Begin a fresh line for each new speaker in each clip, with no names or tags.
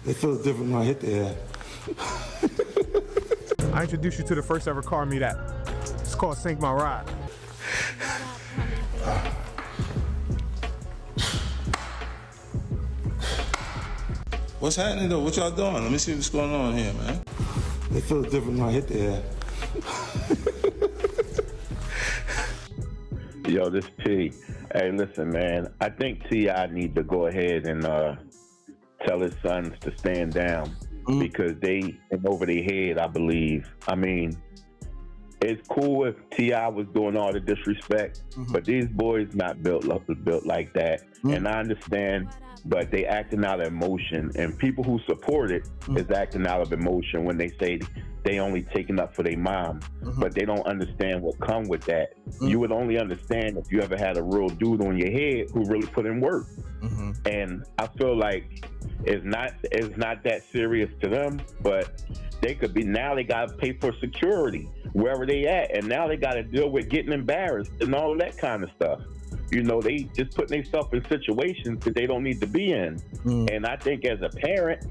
It feels different when I hit the air.
I introduced you to the first ever car meet app. It's called Sync My Ride.
What's happening though? What y'all doing? Let me see what's going on here, man.
It feels different when I hit the air.
Yo, this T. Hey, listen, man. I think T.I. need to go ahead and tell his sons to stand down because they went over their head, I believe. I mean, it's cool if T.I. was doing all the disrespect, but these boys not built like that. And I understand, but they acting out of emotion. And people who support it is acting out of emotion when they say they only taking up for their mom, but they don't understand what come with that. You would only understand if you ever had a real dude on your head who really put in work. And I feel like it's not that serious to them, but they could be, now they got to pay for security wherever they at, and now they got to deal with getting embarrassed and all of that kind of stuff. You know, they just putting themselves in situations that they don't need to be in. And I think as a parent,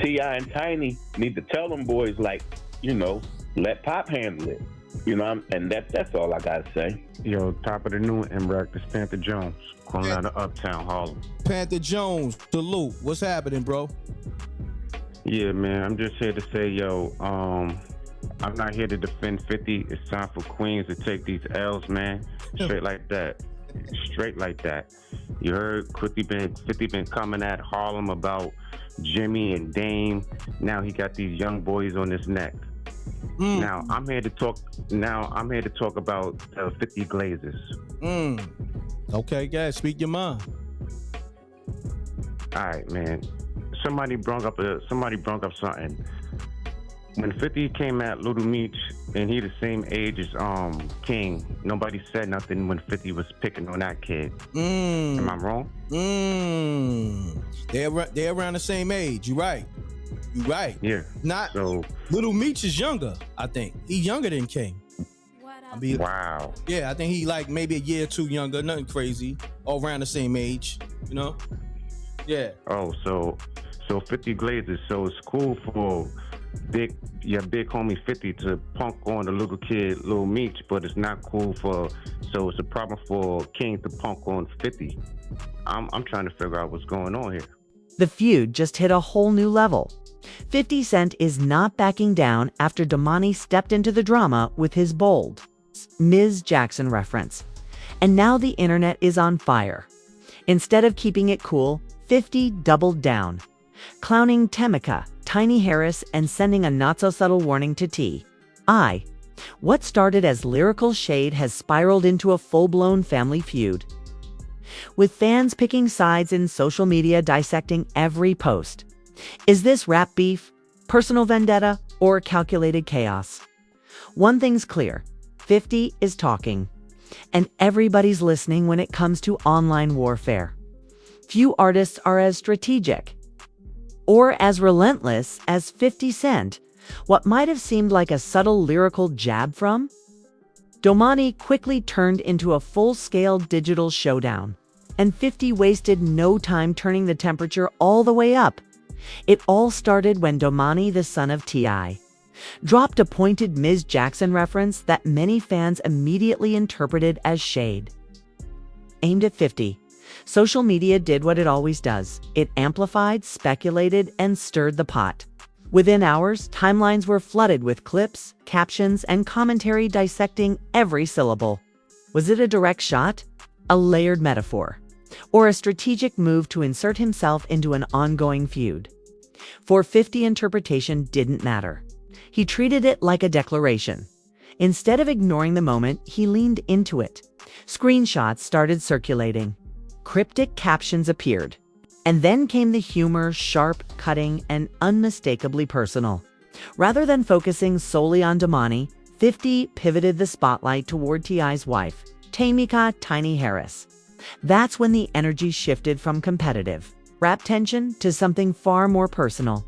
T.I. and Tiny need to tell them boys, like, you know, let Pop handle it. You know, and that's all I gotta say.
Yo, top of the noon, MRAC, this Panther Jones, calling out of Uptown Harlem.
Panther Jones, salute. What's happening, bro?
Yeah, man, I'm just here to say, yo, I'm not here to defend 50. It's time for Queens to take these L's, man. Straight like that. Straight like that. You heard 50 been coming at Harlem about Jimmy and Dame. Now he got these young boys on his neck. Now I'm here to talk about 50 Glazers.
Okay, guys, speak your mind.
All right, man. Somebody brung up something. When 50 came at Little Meech, and he the same age as King, nobody said nothing when 50 was picking on that kid. Am I wrong?
They're around the same age. You right.
Yeah.
Not
so.
Little Meech is younger. I think he's younger than King.
Wow.
Yeah, I think he like maybe a year or two younger. Nothing crazy. All around the same age. You know. Yeah.
Oh, so 50 Glazers. So it's cool for your big homie 50 to punk on the little kid, Little Meech, but it's not cool so it's a problem for King to punk on 50. I'm trying to figure out what's going on here.
The feud just hit a whole new level. 50 Cent is not backing down after Domani stepped into the drama with his bold Ms. Jackson reference. And now the internet is on fire. Instead of keeping it cool, 50 doubled down, clowning Tameka Tiny Harris and sending a not-so-subtle warning to T.I. What started as lyrical shade has spiraled into a full-blown family feud, with fans picking sides in social media dissecting every post. Is this rap beef, personal vendetta, or calculated chaos? One thing's clear, 50 is talking, and everybody's listening when it comes to online warfare. Few artists are as strategic or as relentless as 50 Cent, what might have seemed like a subtle lyrical jab from Domani quickly turned into a full-scale digital showdown, and 50 wasted no time turning the temperature all the way up. It all started when Domani, the son of T.I., dropped a pointed Ms. Jackson reference that many fans immediately interpreted as shade aimed at 50. Social media did what it always does. It amplified, speculated, and stirred the pot. Within hours, timelines were flooded with clips, captions, and commentary dissecting every syllable. Was it a direct shot, a layered metaphor, or a strategic move to insert himself into an ongoing feud? For 50, interpretation didn't matter. He treated it like a declaration. Instead of ignoring the moment, he leaned into it. Screenshots started circulating. Cryptic captions appeared. And then came the humor, sharp, cutting, and unmistakably personal. Rather than focusing solely on Domani, 50 pivoted the spotlight toward T.I.'s wife, Tameka Tiny Harris. That's when the energy shifted from competitive rap tension to something far more personal.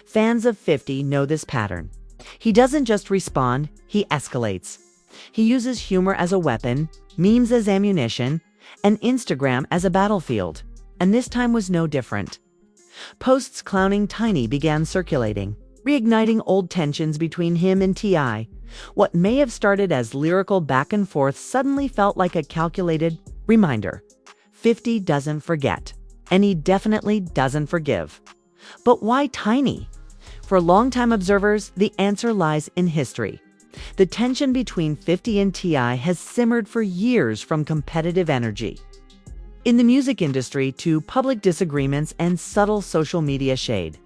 Fans of 50 know this pattern. He doesn't just respond, he escalates. He uses humor as a weapon, memes as ammunition, and Instagram as a battlefield. And this time was no different. Posts clowning Tiny began circulating, reigniting old tensions between him and T.I. What may have started as lyrical back and forth suddenly felt like a calculated reminder. 50 doesn't forget, and he definitely doesn't forgive. But why Tiny? For longtime observers, the answer lies in history. The tension between 50 and T.I. has simmered for years, from competitive energy in the music industry to public disagreements and subtle social media shade.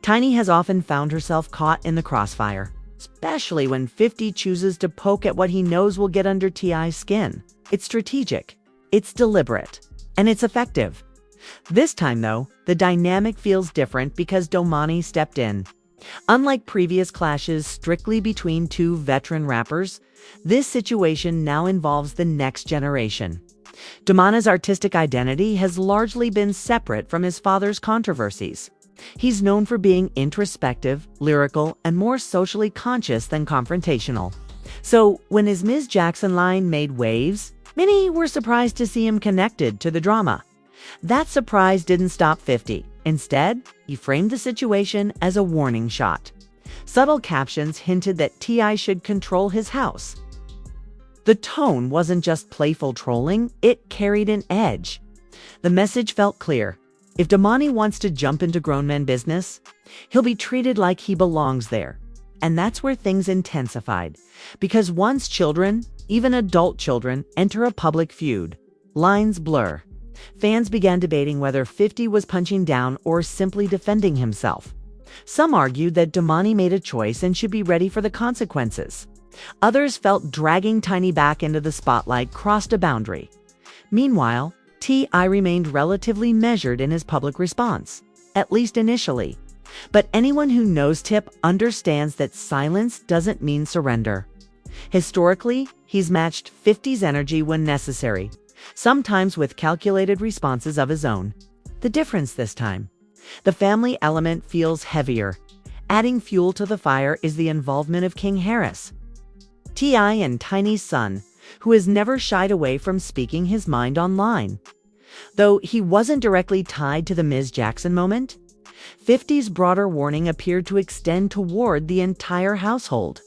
Tiny has often found herself caught in the crossfire, especially when 50 chooses to poke at what he knows will get under T.I.'s skin. It's strategic, it's deliberate, and it's effective. This time, though, the dynamic feels different because Domani stepped in. Unlike previous clashes strictly between two veteran rappers, this situation now involves the next generation. Domani's artistic identity has largely been separate from his father's controversies. He's known for being introspective, lyrical, and more socially conscious than confrontational. So when his Ms. Jackson line made waves, many were surprised to see him connected to the drama. That surprise didn't stop 50. Instead, he framed the situation as a warning shot. Subtle captions hinted that T.I. should control his house. The tone wasn't just playful trolling, it carried an edge. The message felt clear. If Domani wants to jump into grown men business, he'll be treated like he belongs there. And that's where things intensified. Because once children, even adult children, enter a public feud, lines blur. Fans began debating whether 50 was punching down or simply defending himself. Some argued that Domani made a choice and should be ready for the consequences. Others felt dragging Tiny back into the spotlight crossed a boundary. Meanwhile, T.I. remained relatively measured in his public response, at least initially. But anyone who knows Tip understands that silence doesn't mean surrender. Historically, he's matched 50's energy when necessary, sometimes with calculated responses of his own. The difference this time: the family element feels heavier. Adding fuel to the fire is the involvement of King Harris, T.I. and Tiny's son, who has never shied away from speaking his mind online. Though he wasn't directly tied to the Ms. Jackson moment, 50's broader warning appeared to extend toward the entire household.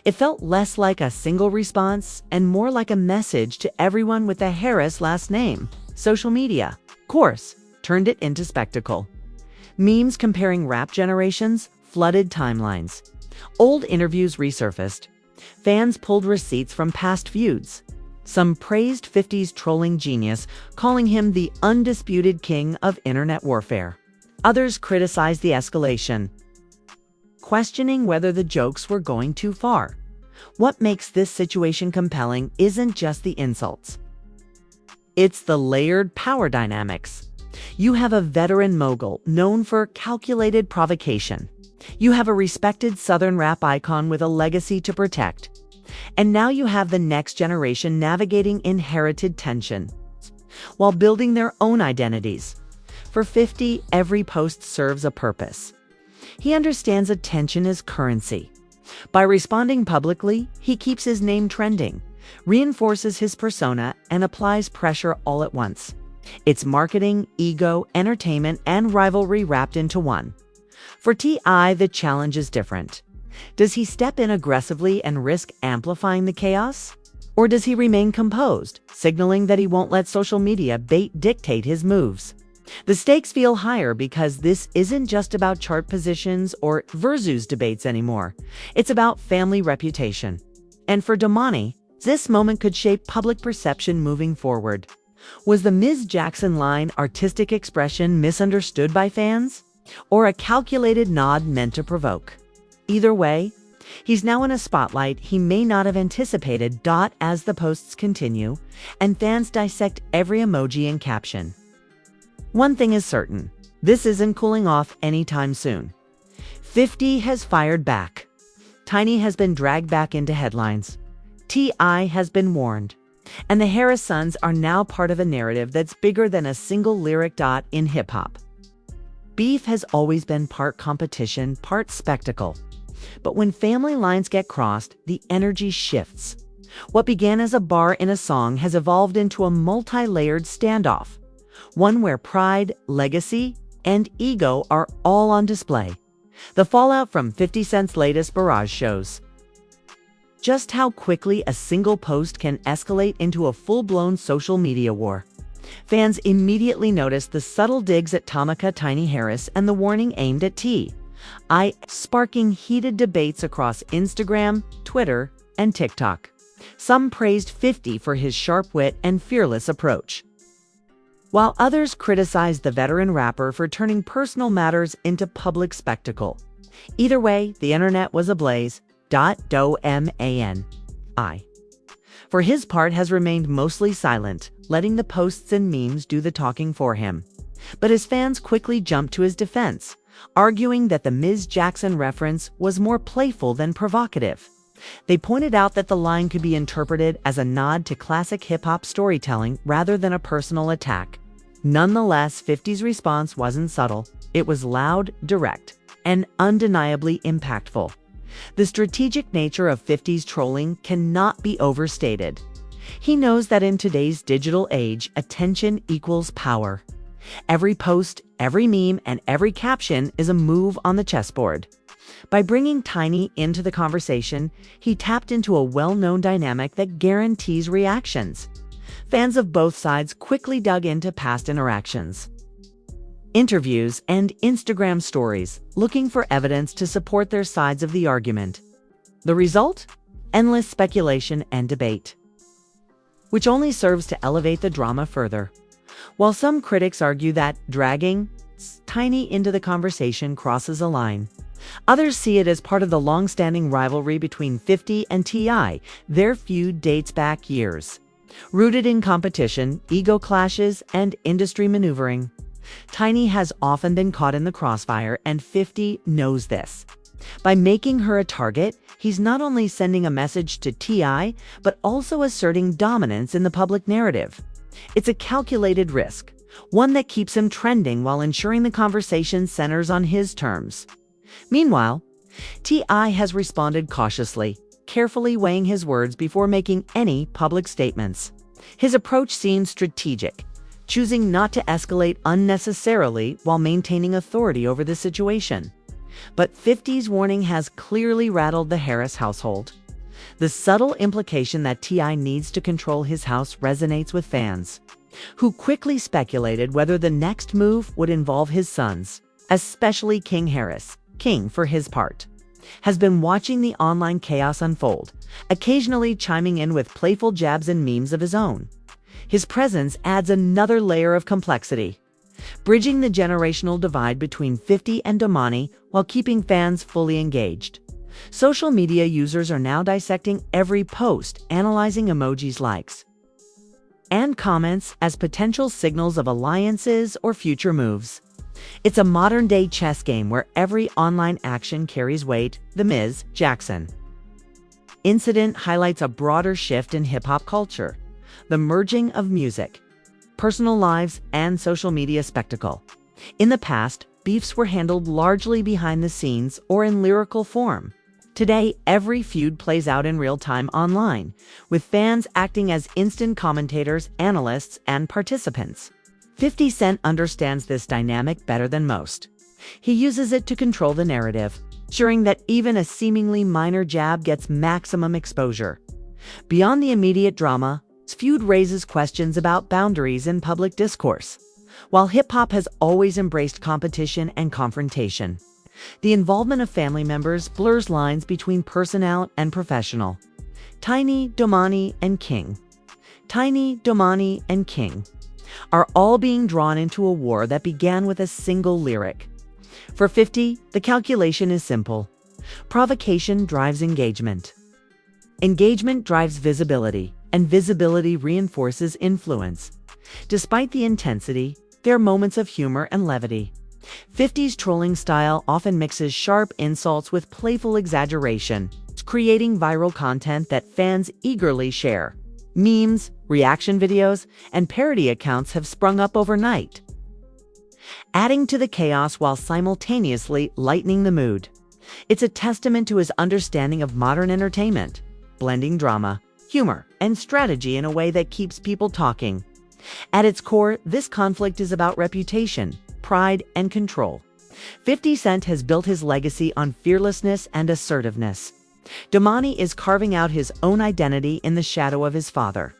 It felt less like a single response and more like a message to everyone with a Harris last name. Social media, of course, turned it into spectacle. Memes comparing rap generations flooded timelines. Old interviews resurfaced. Fans pulled receipts from past feuds. Some praised 50's trolling genius, calling him the undisputed king of internet warfare. Others criticized the escalation, questioning whether the jokes were going too far. What makes this situation compelling isn't just the insults. It's the layered power dynamics. You have a veteran mogul known for calculated provocation. You have a respected Southern rap icon with a legacy to protect. And now you have the next generation navigating inherited tension while building their own identities. For 50, every post serves a purpose. He understands attention is currency. By responding publicly, he keeps his name trending, reinforces his persona, and applies pressure all at once. It's marketing, ego, entertainment, and rivalry wrapped into one. For T.I., the challenge is different. Does he step in aggressively and risk amplifying the chaos? Or does he remain composed, signaling that he won't let social media bait dictate his moves? The stakes feel higher because this isn't just about chart positions or versus debates anymore. It's about family reputation. And for Domani, this moment could shape public perception moving forward. Was the Ms. Jackson line artistic expression misunderstood by fans? Or a calculated nod meant to provoke? Either way, he's now in a spotlight he may not have anticipated. As the posts continue, and fans dissect every emoji and caption. One thing is certain, this isn't cooling off anytime soon. 50 has fired back. Tiny has been dragged back into headlines. T.I. has been warned. And the Harris sons are now part of a narrative that's bigger than a single lyric. In hip-hop, beef has always been part competition, part spectacle. But when family lines get crossed, the energy shifts. What began as a bar in a song has evolved into a multi-layered standoff. One where pride, legacy, and ego are all on display. The fallout from 50 Cent's latest barrage shows just how quickly a single post can escalate into a full-blown social media war. Fans immediately noticed the subtle digs at Tameka Tiny Harris and the warning aimed at T.I., sparking heated debates across Instagram, Twitter, and TikTok. Some praised 50 for his sharp wit and fearless approach, while others criticized the veteran rapper for turning personal matters into public spectacle. Either way, the internet was ablaze. Domani, for his part, has remained mostly silent, letting the posts and memes do the talking for him. But his fans quickly jumped to his defense, arguing that the Ms. Jackson reference was more playful than provocative. They pointed out that the line could be interpreted as a nod to classic hip-hop storytelling rather than a personal attack. Nonetheless, 50's response wasn't subtle. It was loud, direct, and undeniably impactful. The strategic nature of 50's trolling cannot be overstated. He knows that in today's digital age, attention equals power. Every post, every meme, and every caption is a move on the chessboard. By bringing Tiny into the conversation, he tapped into a well-known dynamic that guarantees reactions. Fans of both sides quickly dug into past interactions, interviews, and Instagram stories, looking for evidence to support their sides of the argument. The result? Endless speculation and debate, which only serves to elevate the drama further. While some critics argue that dragging Tiny into the conversation crosses a line, others see it as part of the long-standing rivalry between 50 and T.I. Their feud dates back years, rooted in competition, ego clashes, and industry maneuvering. Tiny has often been caught in the crossfire, and 50 knows this. By making her a target, he's not only sending a message to T.I., but also asserting dominance in the public narrative. It's a calculated risk, one that keeps him trending while ensuring the conversation centers on his terms. Meanwhile, T.I. has responded cautiously, carefully weighing his words before making any public statements. His approach seems strategic, choosing not to escalate unnecessarily while maintaining authority over the situation. But 50's warning has clearly rattled the Harris household. The subtle implication that T.I. needs to control his house resonates with fans, who quickly speculated whether the next move would involve his sons, especially King Harris. King, for his part, has been watching the online chaos unfold, occasionally chiming in with playful jabs and memes of his own. His presence adds another layer of complexity, bridging the generational divide between 50 and Domani while keeping fans fully engaged. Social media users are now dissecting every post, analyzing emojis, likes, and comments as potential signals of alliances or future moves. It's a modern-day chess game where every online action carries weight. The Ms. Jackson incident highlights a broader shift in hip-hop culture, the merging of music, personal lives, and social media spectacle. In the past, beefs were handled largely behind the scenes or in lyrical form. Today, every feud plays out in real time online, with fans acting as instant commentators, analysts, and participants. 50 Cent understands this dynamic better than most. He uses it to control the narrative, ensuring that even a seemingly minor jab gets maximum exposure. Beyond the immediate drama, this feud raises questions about boundaries in public discourse. While hip-hop has always embraced competition and confrontation, the involvement of family members blurs lines between personal and professional. Tiny, Domani, and King are all being drawn into a war that began with a single lyric. For 50, the calculation is simple. Provocation drives engagement. Engagement drives visibility, and visibility reinforces influence. Despite the intensity, there are moments of humor and levity. 50's trolling style often mixes sharp insults with playful exaggeration, creating viral content that fans eagerly share. Memes, reaction videos, and parody accounts have sprung up overnight, adding to the chaos while simultaneously lightening the mood. It's a testament to his understanding of modern entertainment, blending drama, humor, and strategy in a way that keeps people talking. At its core, this conflict is about reputation, pride, and control. 50 Cent has built his legacy on fearlessness and assertiveness. Domani is carving out his own identity in the shadow of his father.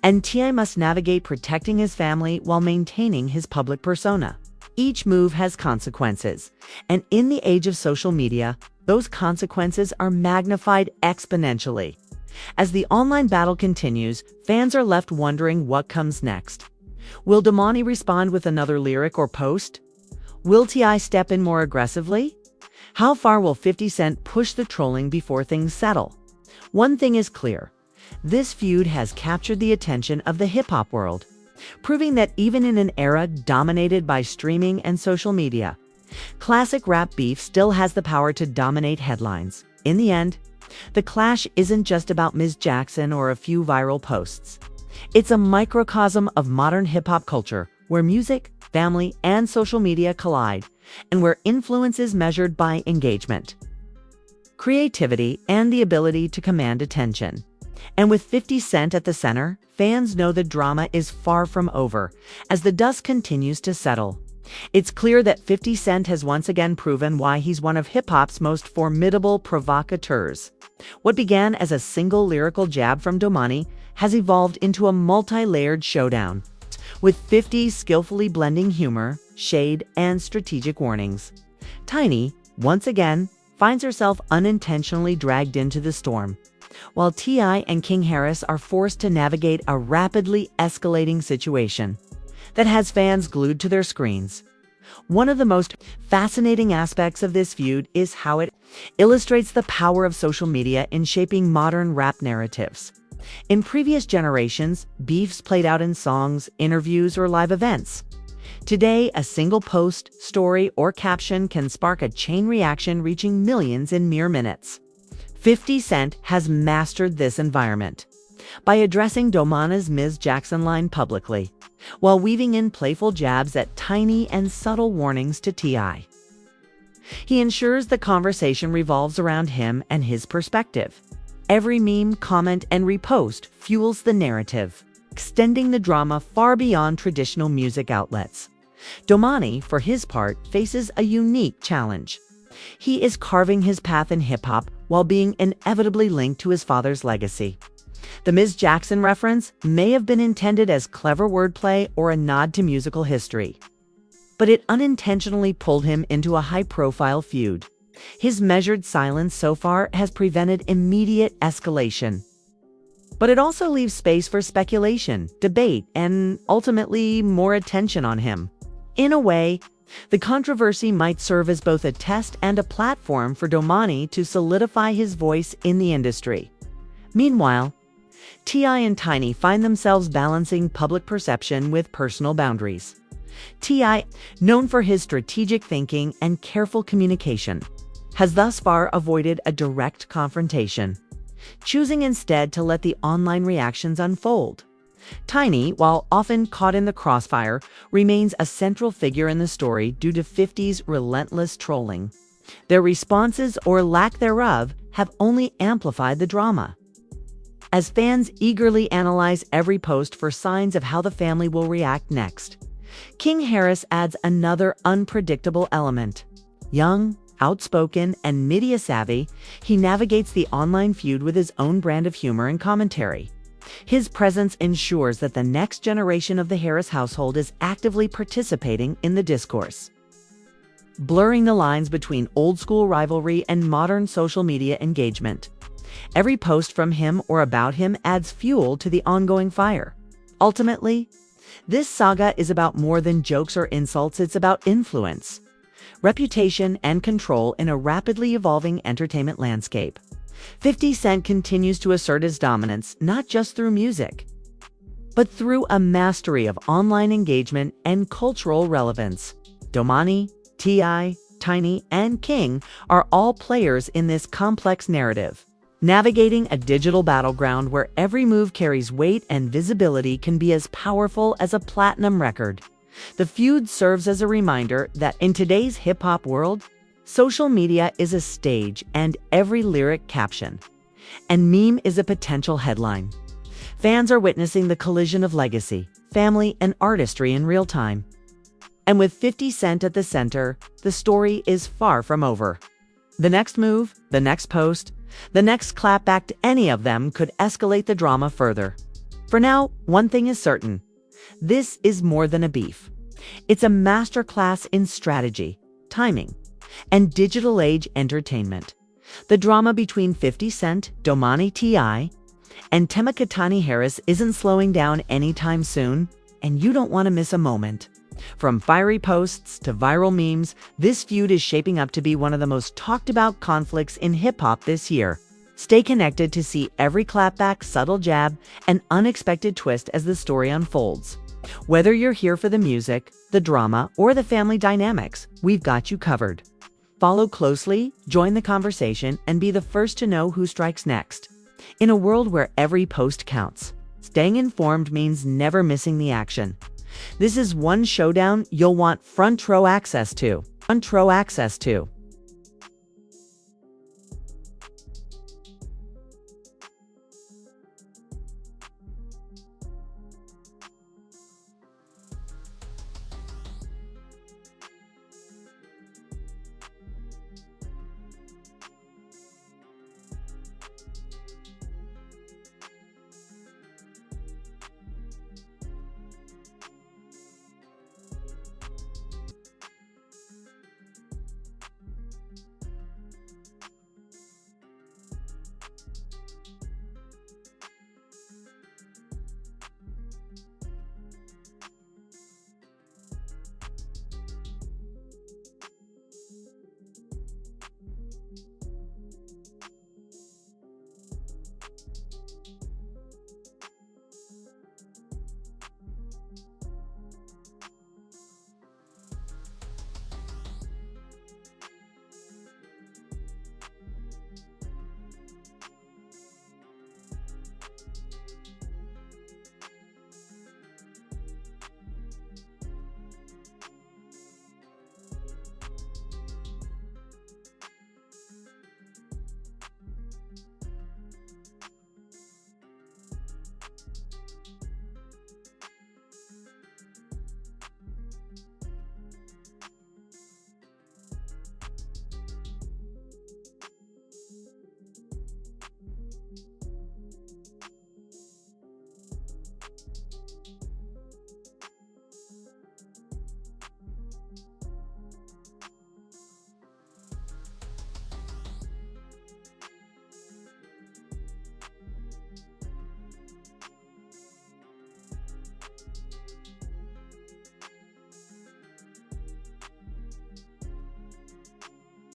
And T.I. must navigate protecting his family while maintaining his public persona. Each move has consequences, and in the age of social media, those consequences are magnified exponentially. As the online battle continues, fans are left wondering what comes next. Will Domani respond with another lyric or post? Will T.I. step in more aggressively? How far will 50 Cent push the trolling before things settle? One thing is clear. This feud has captured the attention of the hip-hop world, proving that even in an era dominated by streaming and social media, classic rap beef still has the power to dominate headlines. In the end, the clash isn't just about Ms. Jackson or a few viral posts. It's a microcosm of modern hip-hop culture where music, family, and social media collide, and where influence is measured by engagement, creativity, and the ability to command attention. And with 50 Cent at the center, fans know the drama is far from over as the dust continues to settle. It's clear that 50 Cent has once again proven why he's one of hip-hop's most formidable provocateurs. What began as a single lyrical jab from Domani has evolved into a multi-layered showdown, with 50 skillfully blending humor, shade, and strategic warnings. Tiny, once again, finds herself unintentionally dragged into the storm, while T.I. and King Harris are forced to navigate a rapidly escalating situation that has fans glued to their screens. One of the most fascinating aspects of this feud is how it illustrates the power of social media in shaping modern rap narratives. In previous generations, beefs played out in songs, interviews, or live events. Today, a single post, story, or caption can spark a chain reaction reaching millions in mere minutes. 50 Cent has mastered this environment by addressing Domani's Ms. Jackson line publicly, while weaving in playful jabs at Tiny and subtle warnings to T.I. He ensures the conversation revolves around him and his perspective. Every meme, comment, and repost fuels the narrative, extending the drama far beyond traditional music outlets. Domani, for his part, faces a unique challenge. He is carving his path in hip-hop while being inevitably linked to his father's legacy. The Ms. Jackson reference may have been intended as clever wordplay or a nod to musical history, but it unintentionally pulled him into a high-profile feud. His measured silence so far has prevented immediate escalation, but it also leaves space for speculation, debate, and ultimately more attention on him. In a way, the controversy might serve as both a test and a platform for Domani to solidify his voice in the industry. Meanwhile, T.I. and Tiny find themselves balancing public perception with personal boundaries. T.I., known for his strategic thinking and careful communication, has thus far avoided a direct confrontation, choosing instead to let the online reactions unfold. Tiny, while often caught in the crossfire, remains a central figure in the story due to 50's relentless trolling. Their responses, or lack thereof, have only amplified the drama. As fans eagerly analyze every post for signs of how the family will react next, King Harris adds another unpredictable element. Young, outspoken, and media-savvy, he navigates the online feud with his own brand of humor and commentary. His presence ensures that the next generation of the Harris household is actively participating in the discourse, blurring the lines between old-school rivalry and modern social media engagement. Every post from him or about him adds fuel to the ongoing fire. Ultimately, this saga is about more than jokes or insults. It's about influence, reputation, and control in a rapidly evolving entertainment landscape. 50 Cent continues to assert his dominance not just through music, but through a mastery of online engagement and cultural relevance. Domani, T.I., Tiny, and King are all players in this complex narrative. Navigating a digital battleground where every move carries weight and visibility can be as powerful as a platinum record. The feud serves as a reminder that in today's hip-hop world, social media is a stage and every lyric caption, and meme is a potential headline. Fans are witnessing the collision of legacy, family, and artistry in real time. And with 50 Cent at the center, the story is far from over. The next move, the next post, the next clapback to any of them could escalate the drama further. For now, one thing is certain. This is more than a beef. It's a masterclass in strategy, timing, and digital age entertainment. The drama between 50 Cent, Domani T.I., and Tameka Tiny Harris isn't slowing down anytime soon, and you don't want to miss a moment. From fiery posts to viral memes, this feud is shaping up to be one of the most talked about conflicts in hip-hop this year. Stay connected to see every clapback, subtle jab, and unexpected twist as the story unfolds. Whether you're here for the music, the drama, or the family dynamics, we've got you covered. Follow closely, join the conversation, and be the first to know who strikes next. In a world where every post counts, staying informed means never missing the action. This is one showdown you'll want front row access to.